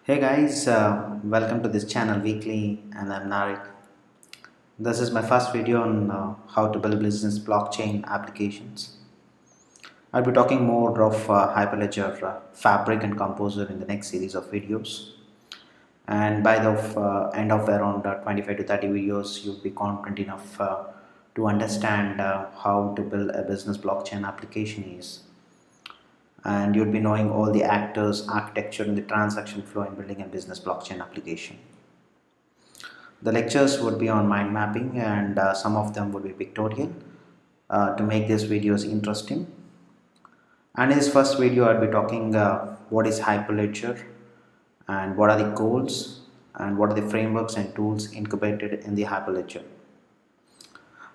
Hey guys, welcome to this channel weekly, and I'm Narik. This is my first video on how to build business blockchain applications. I'll be talking more of Hyperledger, Fabric, and Composer in the next series of videos. And by the end of around 25 to 30 videos, you'll be confident enough to understand how to build a business blockchain application is, and you'll be knowing all the actors, architecture, and the transaction flow in building a business blockchain application. The lectures would be on mind mapping, and some of them would be pictorial to make these videos interesting. And in this first video, I'll be talking what is Hyperledger and what are the goals and what are the frameworks and tools incubated in the Hyperledger.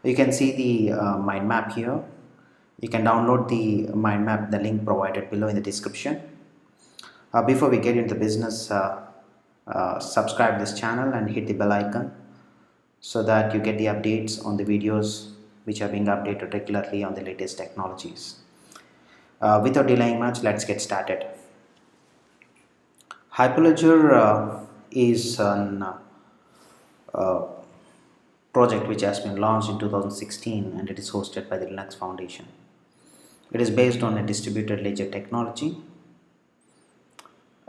You can see the mind map here. You can download the mind map, the link provided below in the description. Before we get into business, subscribe this channel and hit the bell icon so that you get the updates on the videos which are being updated regularly on the latest technologies. Without delaying much, let's get started. Hyperledger is an project which has been launched in 2016, and it is hosted by the Linux Foundation. It is based on a distributed ledger technology,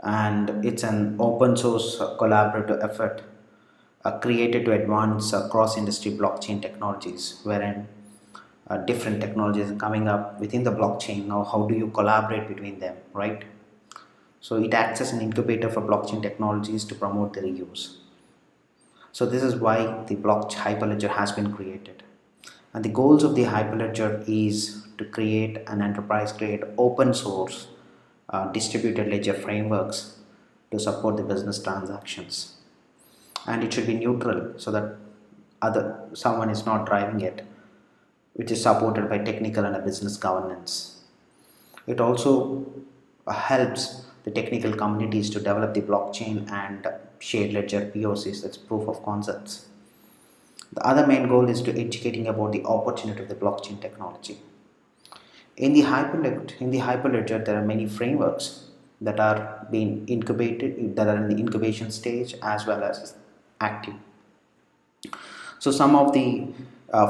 and it's an open source collaborative effort created to advance cross-industry blockchain technologies, wherein different technologies are coming up within the blockchain. Now, how do you collaborate between them, right? So it acts as an incubator for blockchain technologies to promote their use. So this is why the blockchain Hyperledger has been created. And the goals of the Hyperledger is to create an enterprise-grade open source distributed ledger frameworks to support the business transactions. And it should be neutral so that someone is not driving it, which is supported by technical and a business governance. It also helps the technical communities to develop the blockchain and shared ledger POCs, that's proof of concepts. The other main goal is to educating about the opportunity of the blockchain technology. In the Hyperledger, there are many frameworks that are being incubated, that are in the incubation stage as well as active. So some of the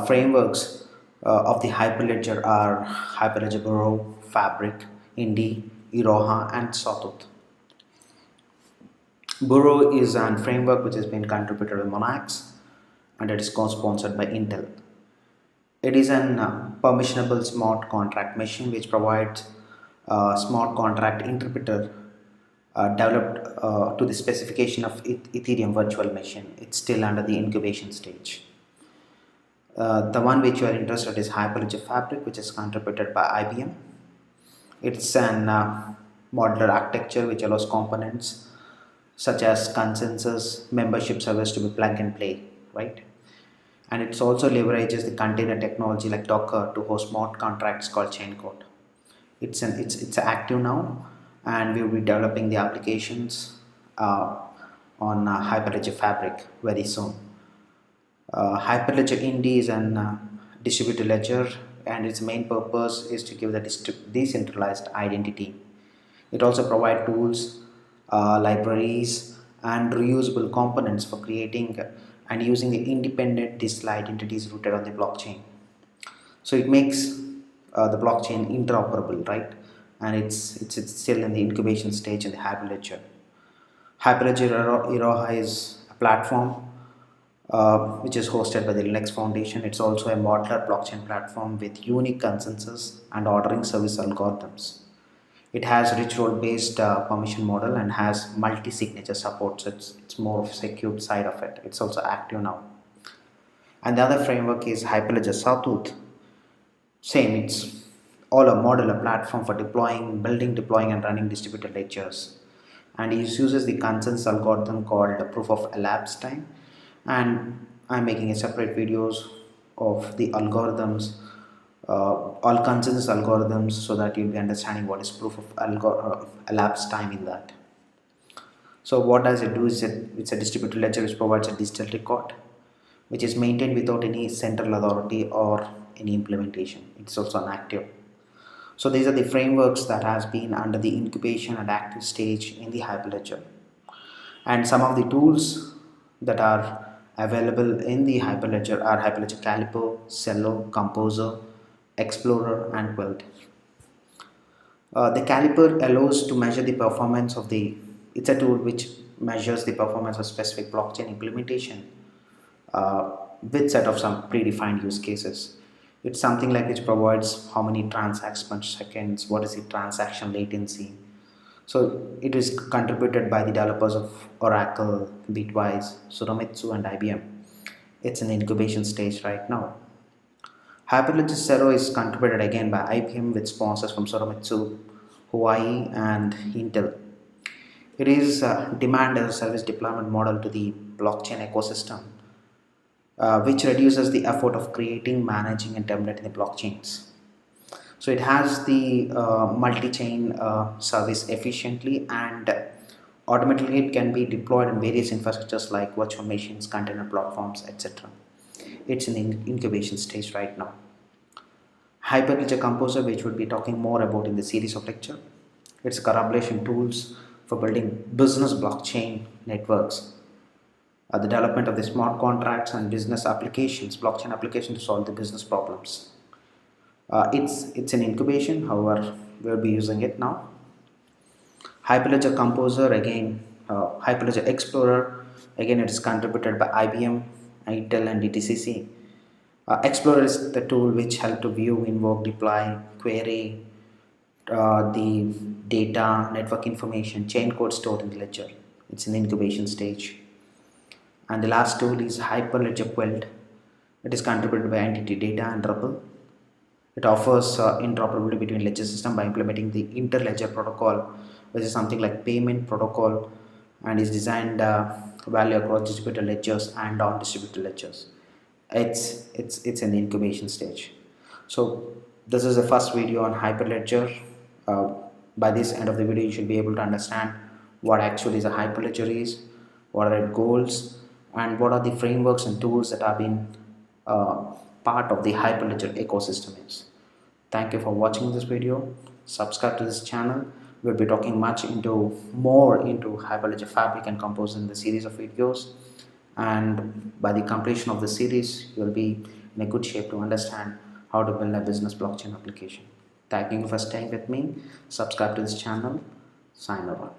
frameworks of the Hyperledger are Hyperledger Burrow, Fabric, Indy, Iroha, and Sawtooth. Burrow is a framework which has been contributed by Monax, and it is co-sponsored by Intel. It is an permissionable smart contract machine which provides a smart contract interpreter developed to the specification of Ethereum virtual machine. It's still under the incubation stage. The one which you are interested in is Hyperledger Fabric, which is contributed by IBM. It's an modular architecture which allows components such as consensus, membership servers to be plug and play, right? And it also leverages the container technology like Docker to host smart contracts called chain code. It's active now, and we will be developing the applications on Hyperledger Fabric very soon. Hyperledger Indy is an distributed ledger, and its main purpose is to give the decentralized identity. It also provides tools, libraries, and reusable components for creating and using the independent digital identities rooted on the blockchain. So it makes the blockchain interoperable, right? And it's still in the incubation stage in the Hyperledger. Hyperledger Iroha is a platform which is hosted by the Linux Foundation. It's also a modular blockchain platform with unique consensus and ordering service algorithms. It has rich role-based permission model and has multi-signature support, so it's more of a secure side of it. It's also active now. And the other framework is Hyperledger Sawtooth. Same, it's all a modular platform for deploying and running distributed ledgers. And it uses the consensus algorithm called the proof of elapsed time. And I'm making a separate videos of the algorithms, all consensus algorithms, so that you'll be understanding what is proof of elapsed time in that. So what does it do is it's a distributed ledger which provides a digital record which is maintained without any central authority or any implementation. It's also an active. So these are the frameworks that has been under the incubation and active stage in the Hyperledger. And some of the tools that are available in the Hyperledger are Hyperledger Caliper, Cello, Composer, Explorer, and Quilt. The caliper allows to measure the performance of the, it's a tool which measures the performance of specific blockchain implementation with set of some predefined use cases. It's something like which provides how many transactions per seconds, what is the transaction latency. So it is contributed by the developers of Oracle, Bitwise, Suramitsu, and IBM. It's in the incubation stage right now. Hyperledger Zero is contributed again by IBM with sponsors from Suramitsu, Hawaii, and Intel. It is a demand as a service deployment model to the blockchain ecosystem, which reduces the effort of creating, managing, and terminating the blockchains. So it has the multi-chain service efficiently, and automatically it can be deployed in various infrastructures like virtual machines, container platforms, etc. It's in incubation stage right now. Hyperledger Composer, which we'll be talking more about in the series of lecture. It's collaboration tools for building business blockchain networks. The development of the smart contracts and business applications, blockchain applications to solve the business problems. It's an incubation, however, we'll be using it now. Hyperledger Composer, again, Hyperledger Explorer, again, it is contributed by IBM, Intel, and DTCC. Explorer is the tool which helps to view, invoke, deploy, query the data, network information, chain code stored in the ledger. It's in the incubation stage. And the last tool is Hyperledger Quilt. It is contributed by Entity Data and Ripple. It offers interoperability between ledger system by implementing the interledger protocol, which is something like payment protocol, and is designed value across distributed ledgers and non-distributed ledgers. It's in the incubation stage. So this is the first video on Hyperledger. By this end of the video, you should be able to understand what actually is a Hyperledger is, what are its goals, and what are the frameworks and tools that have been part of the Hyperledger ecosystem is. Thank you for watching this video. Subscribe to this channel. We'll be talking more into Hyperledger Fabric and Composer in the series of videos. And by the completion of the series, you'll be in a good shape to understand how to build a business blockchain application. Thank you for staying with me. Subscribe to this channel. Sign over.